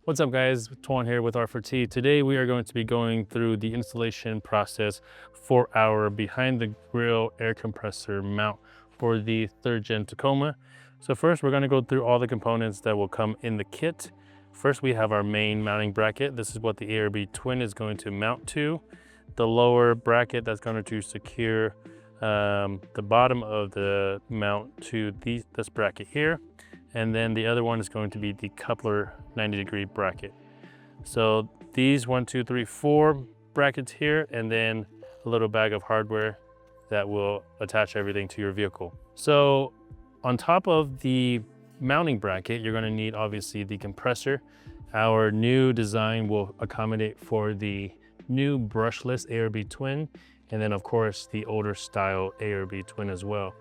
What's up guys, Tuan here with R4T. Today we are going to be going through the installation process for our behind the grille air compressor mount for the 3rd Gen Tacoma. So first we're going to go through all the components that will come in the kit. First we have our main mounting bracket. This is what the ARB Twin is going to mount to. The lower bracket that's going to secure the bottom of the mount to this bracket here. And then the other one is going to be the coupler 90-degree bracket. So these 1, 2, 3, 4 brackets here, and then a little bag of hardware that will attach everything to your vehicle. So on top of the mounting bracket, you're going to need obviously the compressor. Our new design will accommodate for the new brushless ARB Twin, and then of course the older style ARB Twin as well.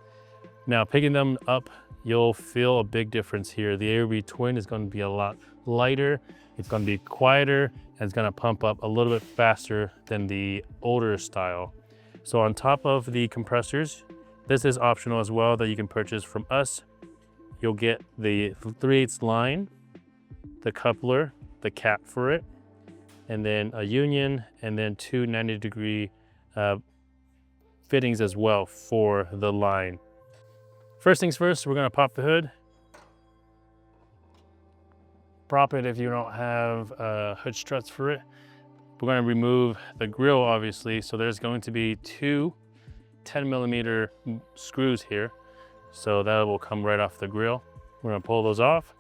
Now picking them up, you'll feel a big difference here. The ARB Twin is going to be a lot lighter, it's going to be quieter, and it's going to pump up a little bit faster than the older style. So on top of the compressors, this is optional as well that you can purchase from us. You'll get the 3/8 line, the coupler, the cap for it, and then a union, and then 2 90-degree fittings as well for the line. First things first, we're gonna pop the hood. Prop it if you don't have hood struts for it. We're gonna remove the grille, obviously. So there's going to be 2 10mm screws here. So that will come right off the grille. We're gonna pull those off.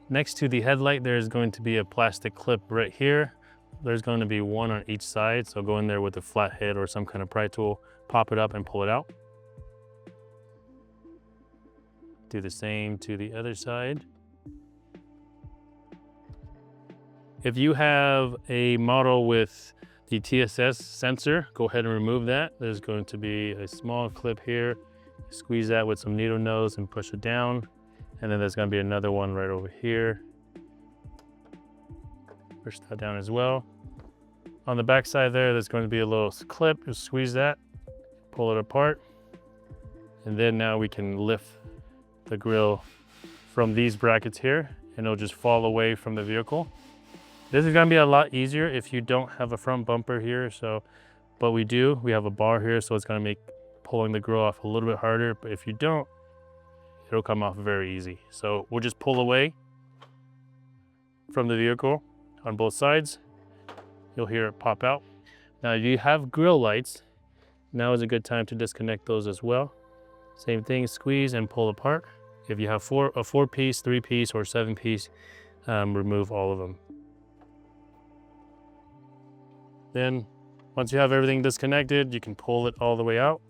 Next to the headlight, there's going to be a plastic clip right here. There's going to be one on each side. So go in there with a flat head or some kind of pry tool, pop it up and pull it out. Do the same to the other side. If you have a model with the TSS sensor, go ahead and remove that. There's going to be a small clip here. Squeeze that with some needle nose and push it down. And then there's going to be another one right over here. Push that down as well. On the back side there's going to be a little clip. Just squeeze that, pull it apart. And then now we can lift the grille from these brackets here, and it'll just fall away from the vehicle. This is going to be a lot easier if you don't have a front bumper here. But we do. We have a bar here, so it's going to make pulling the grille off a little bit harder. But if you don't, it'll come off very easy. So we'll just pull away from the vehicle on both sides. You'll hear it pop out. Now if you have grille lights, now is a good time to disconnect those as well. Same thing, squeeze and pull apart. If you have a 4-piece, 3-piece, or 7-piece, remove all of them. Then once you have everything disconnected, you can pull it all the way out.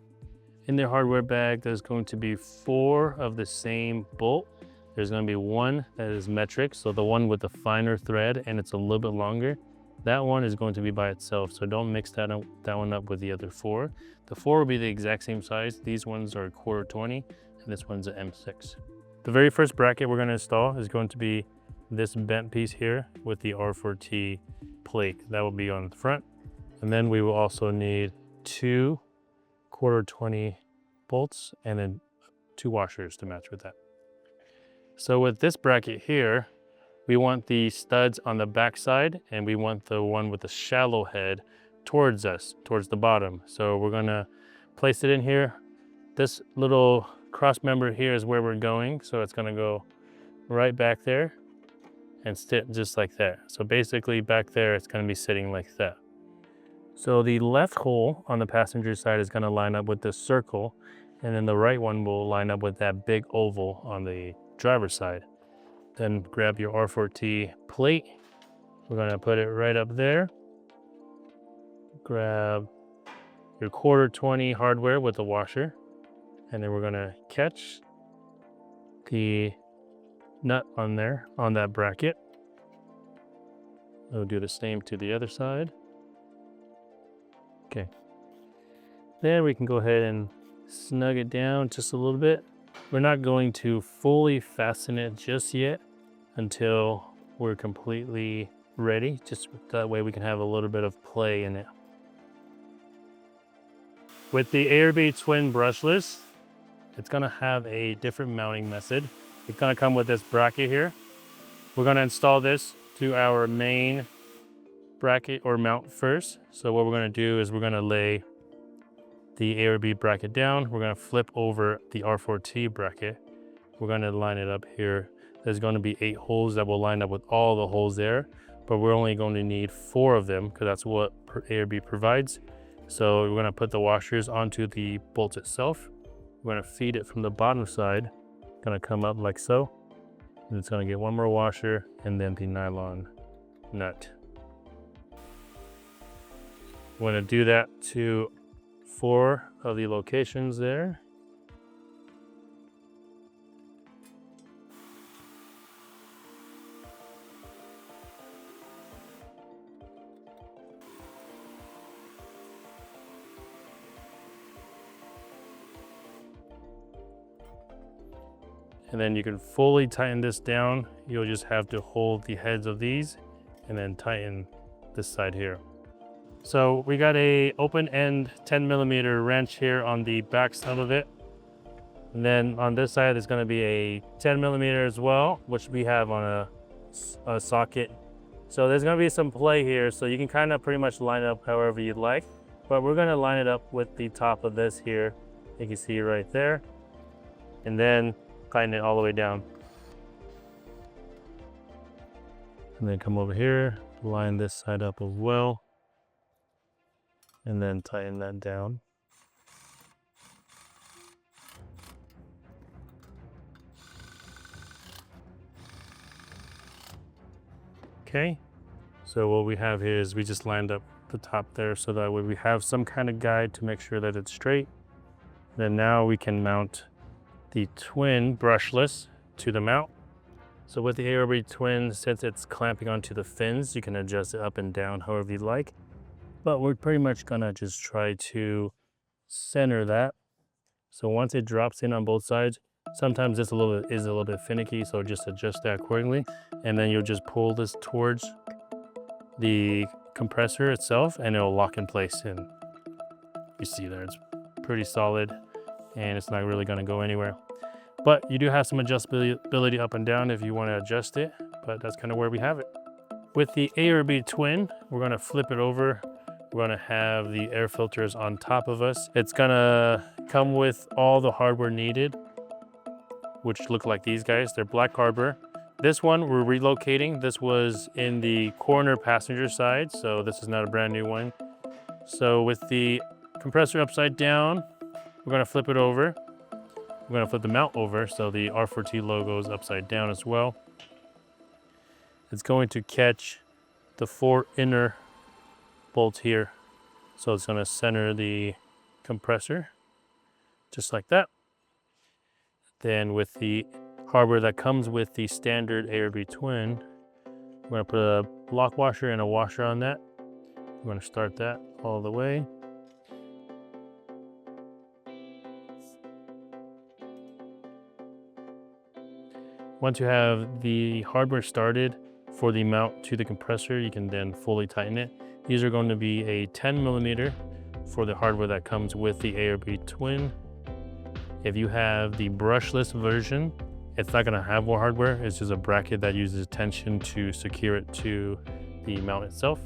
In the hardware bag, there's going to be 4 of the same bolt. There's going to be one that is metric, so the one with the finer thread and it's a little bit longer. That one is going to be by itself, so don't mix that one up with the other 4. The 4 will be the exact same size. These ones are 1/4-20, and this one's an M6. The very first bracket we're going to install is going to be this bent piece here with the R4T plate. That will be on the front. And then we will also need 2 1/4-20 bolts and then 2 washers to match with that. So with this bracket here, we want the studs on the back side, and we want the one with the shallow head towards us, towards the bottom. So we're gonna place it in here. This little cross member here is where we're going. So it's gonna go right back there and sit just like that. So basically back there, it's gonna be sitting like that. So the left hole on the passenger side is gonna line up with this circle, and then the right one will line up with that big oval on the driver's side. Then grab your R4T plate. We're gonna put it right up there. Grab your 1/4-20 hardware with the washer, and then we're gonna catch the nut on there, on that bracket. We'll do the same to the other side. Okay. Then we can go ahead and snug it down just a little bit. We're not going to fully fasten it just yet until we're completely ready. Just that way we can have a little bit of play in it. With the ARB Twin brushless, it's gonna have a different mounting method. It's gonna come with this bracket here. We're gonna install this to our main bracket or mount first. So what we're gonna do is we're gonna lay the ARB bracket down. We're gonna flip over the R4T bracket. We're gonna line it up here. There's gonna be 8 holes that will line up with all the holes there, but we're only going to need 4 of them because that's what ARB provides. So we're gonna put the washers onto the bolt itself. We're gonna feed it from the bottom side. Gonna come up like so. And it's gonna get 1 more washer and then the nylon nut. We're gonna do that to 4 of the locations there. And then you can fully tighten this down. You'll just have to hold the heads of these and then tighten this side here. So we got a open end 10mm wrench here on the back side of it. And then on this side, there's gonna be a 10mm as well, which we have on a socket. So there's gonna be some play here. So you can kind of pretty much line it up however you'd like, but we're gonna line it up with the top of this here. You can see right there. And then tighten it all the way down. And then come over here, line this side up as well. And then tighten that down. Okay, so what we have here is we just lined up the top there so that way we have some kind of guide to make sure that it's straight. Then now we can mount the Twin brushless to the mount. So with the ARB Twin, since it's clamping onto the fins, you can adjust it up and down however you like. But we're pretty much gonna just try to center that. So once it drops in on both sides, sometimes this is a little bit finicky, so just adjust that accordingly. And then you'll just pull this towards the compressor itself and it'll lock in place. And you see there, it's pretty solid and it's not really gonna go anywhere. But you do have some adjustability up and down if you wanna adjust it, but that's kind of where we have it. With the ARB Twin, we're gonna flip it over. We're gonna have the air filters on top of us. It's gonna come with all the hardware needed, which look like these guys. They're black hardware. This one we're relocating. This was in the corner passenger side, so this is not a brand new one. So with the compressor upside down, we're gonna flip it over. We're gonna flip the mount over, so the R4T logo is upside down as well. It's going to catch the 4 inner bolts here. So it's gonna center the compressor, just like that. Then with the hardware that comes with the standard ARB Twin, we're gonna put a block washer and a washer on that. We're gonna start that all the way. Once you have the hardware started for the mount to the compressor, you can then fully tighten it. These are going to be a 10mm for the hardware that comes with the ARB Twin. If you have the brushless version, it's not gonna have more hardware. It's just a bracket that uses tension to secure it to the mount itself.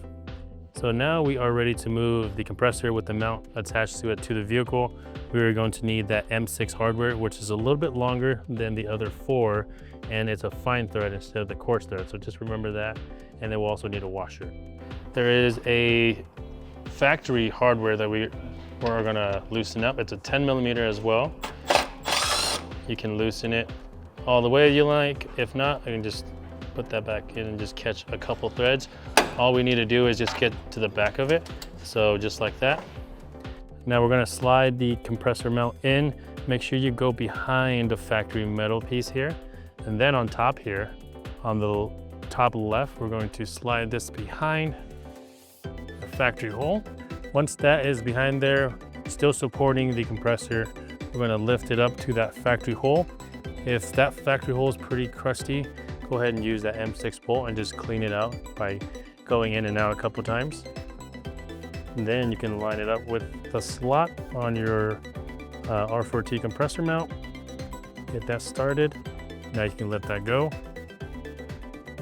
So now we are ready to move the compressor with the mount attached to it to the vehicle. We are going to need that M6 hardware, which is a little bit longer than the other 4, and it's a fine thread instead of the coarse thread. So just remember that. And then we'll also need a washer. There is a factory hardware that we're gonna loosen up. It's a 10mm as well. You can loosen it all the way you like. If not, I can just put that back in and just catch a couple threads. All we need to do is just get to the back of it. So just like that. Now we're gonna slide the compressor mount in. Make sure you go behind the factory metal piece here. And then on top here, on the top left, we're going to slide this behind the factory hole. Once that is behind there, still supporting the compressor, we're gonna lift it up to that factory hole. If that factory hole is pretty crusty, go ahead and use that M6 bolt and just clean it out by going in and out a couple times. And then you can line it up with the slot on your R4T compressor mount. Get that started. Now you can let that go.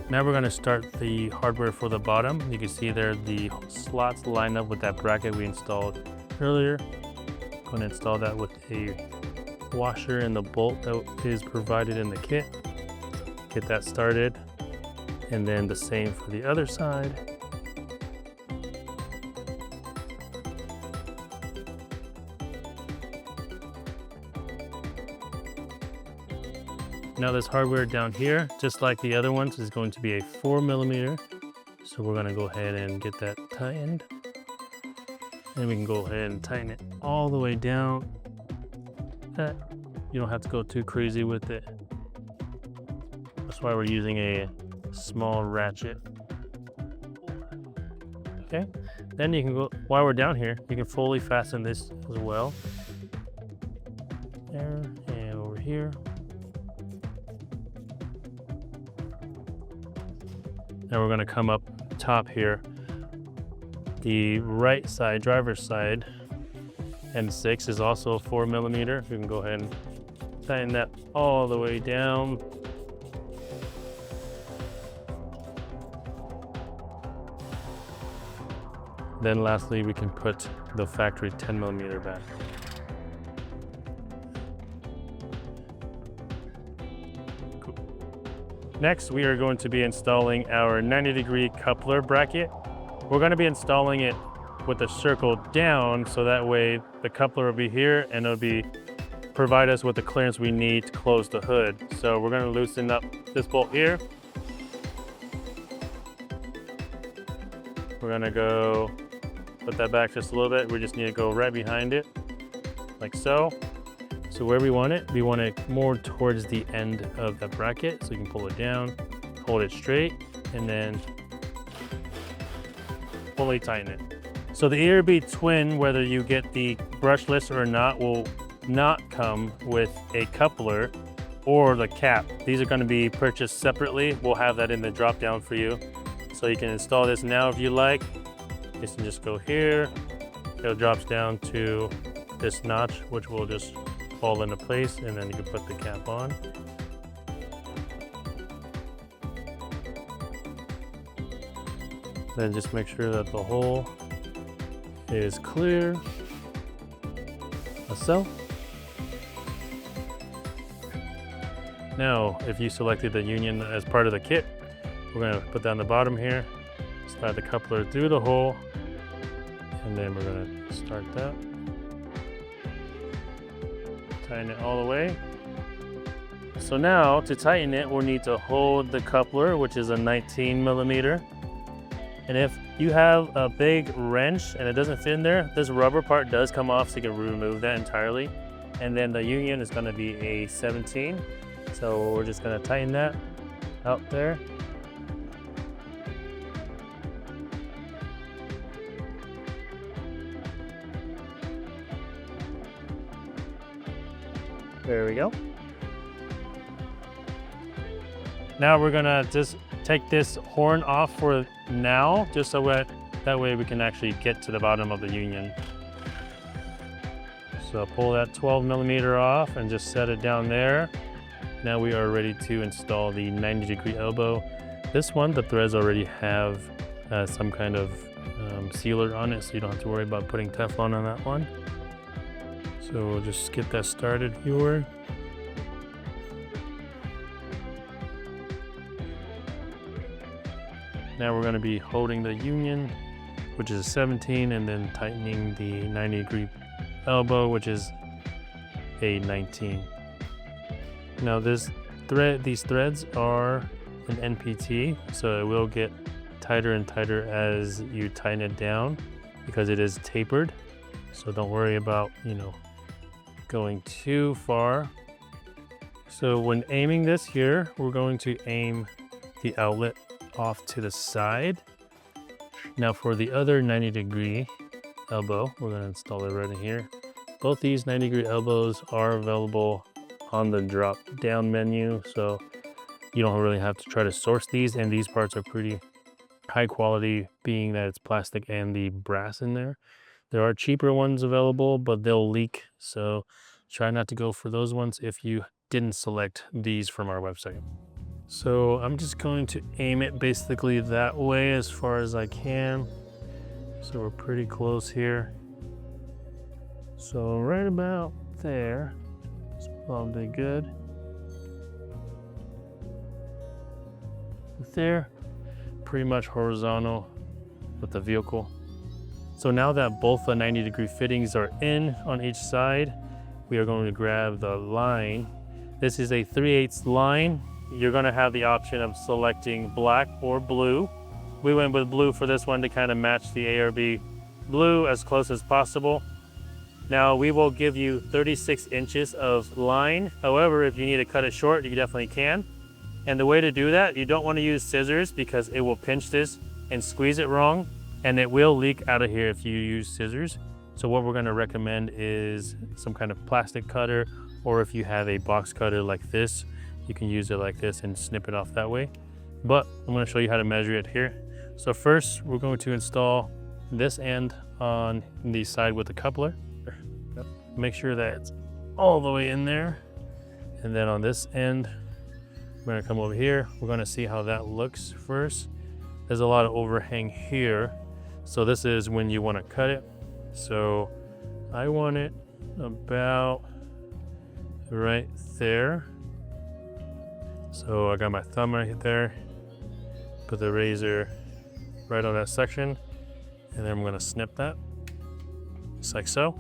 Now we're going to start the hardware for the bottom. You can see there the slots line up with that bracket we installed earlier. I'm going to install that with a washer and the bolt that is provided in the kit. Get that started, and then the same for the other side. Now this hardware down here, just like the other ones, is going to be a 4mm. So we're gonna go ahead and get that tightened. And we can go ahead and tighten it all the way down. You don't have to go too crazy with it. That's why we're using a small ratchet. Okay, then you can go, while we're down here, you can fully fasten this as well. There and over here. Now we're going to come up top here. The right side, driver's side, N6 is also a 4mm. We can go ahead and tighten that all the way down. Then lastly, we can put the factory 10mm back. Next, we are going to be installing our 90-degree coupler bracket. We're going to be installing it with the circle down, so that way the coupler will be here and it'll provide us with the clearance we need to close the hood. So we're going to loosen up this bolt here. We're going to go put that back just a little bit. We just need to go right behind it, like so. So where we want it more towards the end of the bracket, so you can pull it down, hold it straight, and then fully tighten it. So the ARB Twin, whether you get the brushless or not, will not come with a coupler or the cap. These are going to be purchased separately. We'll have that in the drop down for you. So you can install this now if you like. This can just go here. It drops down to this notch, which will just fall into place, and then you can put the cap on. Then just make sure that the hole is clear, like so. Now, if you selected the union as part of the kit, we're going to put that on the bottom here, slide the coupler through the hole, and then we're going to start that. Tighten it all the way. So now to tighten it, we'll need to hold the coupler, which is a 19mm. And if you have a big wrench and it doesn't fit in there, this rubber part does come off, so you can remove that entirely. And then the union is going to be a 17. So we're just going to tighten that out there. There we go. Now we're gonna just take this horn off for now, just so that way we can actually get to the bottom of the union. So pull that 12mm off and just set it down there. Now we are ready to install the 90-degree elbow. This one, the threads already have some kind of sealer on it, so you don't have to worry about putting Teflon on that one. So we'll just get that started here. Now we're going to be holding the union, which is a 17, and then tightening the 90-degree elbow, which is a 19. Now these threads are an NPT, so it will get tighter and tighter as you tighten it down because it is tapered. So don't worry about, going too far. So when aiming this here, we're going to aim the outlet off to the side. Now for the other 90-degree elbow, we're going to install it right in here. Both these 90-degree elbows are available on the drop down menu, so you don't really have to try to source these, and these parts are pretty high quality, being that it's plastic and the brass in there. There are cheaper ones available, but they'll leak, so try not to go for those ones if you didn't select these from our website. So I'm just going to aim it basically that way as far as I can. So we're pretty close here. So right about there, it's probably good. There, pretty much horizontal with the vehicle. So now that both the 90-degree fittings are in on each side, we are going to grab the line. This is a 3/8 line. You're going to have the option of selecting black or blue. We went with blue for this one to kind of match the ARB blue as close as possible. Now we will give you 36 inches of line. However, if you need to cut it short, you definitely can. And the way to do that, you don't want to use scissors because it will pinch this and squeeze it wrong, and it will leak out of here if you use scissors. So what we're going to recommend is some kind of plastic cutter, or if you have a box cutter like this, you can use it like this and snip it off that way. But I'm going to show you how to measure it here. So first, we're going to install this end on the side with the coupler. Make sure that it's all the way in there. And then on this end, we're going to come over here. We're going to see how that looks first. There's a lot of overhang here. So this is when you want to cut it. So I want it about right there. So I got my thumb right there, put the razor right on that section, and then I'm going to snip that, just like so.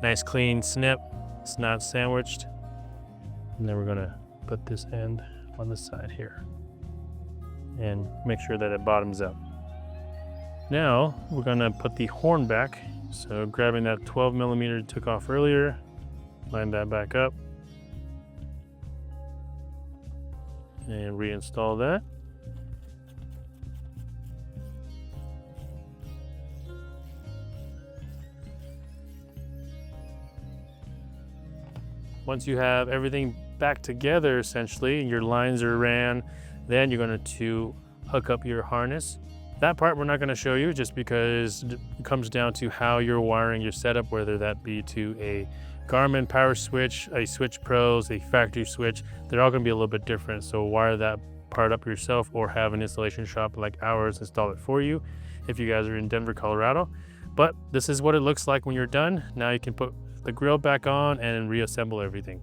Nice clean snip, it's not sandwiched. And then we're going to put this end on the side here and make sure that it bottoms out. Now we're going to put the horn back. So grabbing that 12 millimeter took off earlier, line that back up, and reinstall that. Once you have everything back together, essentially, your lines are ran, then you're going to hook up your harness. That part we're not going to show you just because it comes down to how you're wiring your setup, whether that be to a Garmin power switch, a Switch Pros, a factory switch. They're all going to be a little bit different. So wire that part up yourself or have an installation shop like ours install it for you if you guys are in Denver, Colorado. But this is what it looks like when you're done. Now you can put the grill back on and reassemble everything.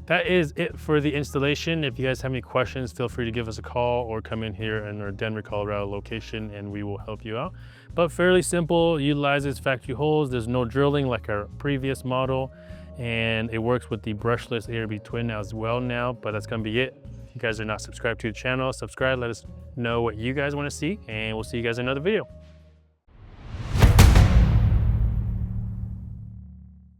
That is it for the installation. If you guys have any questions, feel free to give us a call or come in here in our Denver, Colorado location and we will help you out. But fairly simple, utilizes factory holes. There's no drilling like our previous model, and it works with the brushless ARB Twin as well now, but that's gonna be it. If you guys are not subscribed to the channel, subscribe, let us know what you guys wanna see, and we'll see you guys in another video.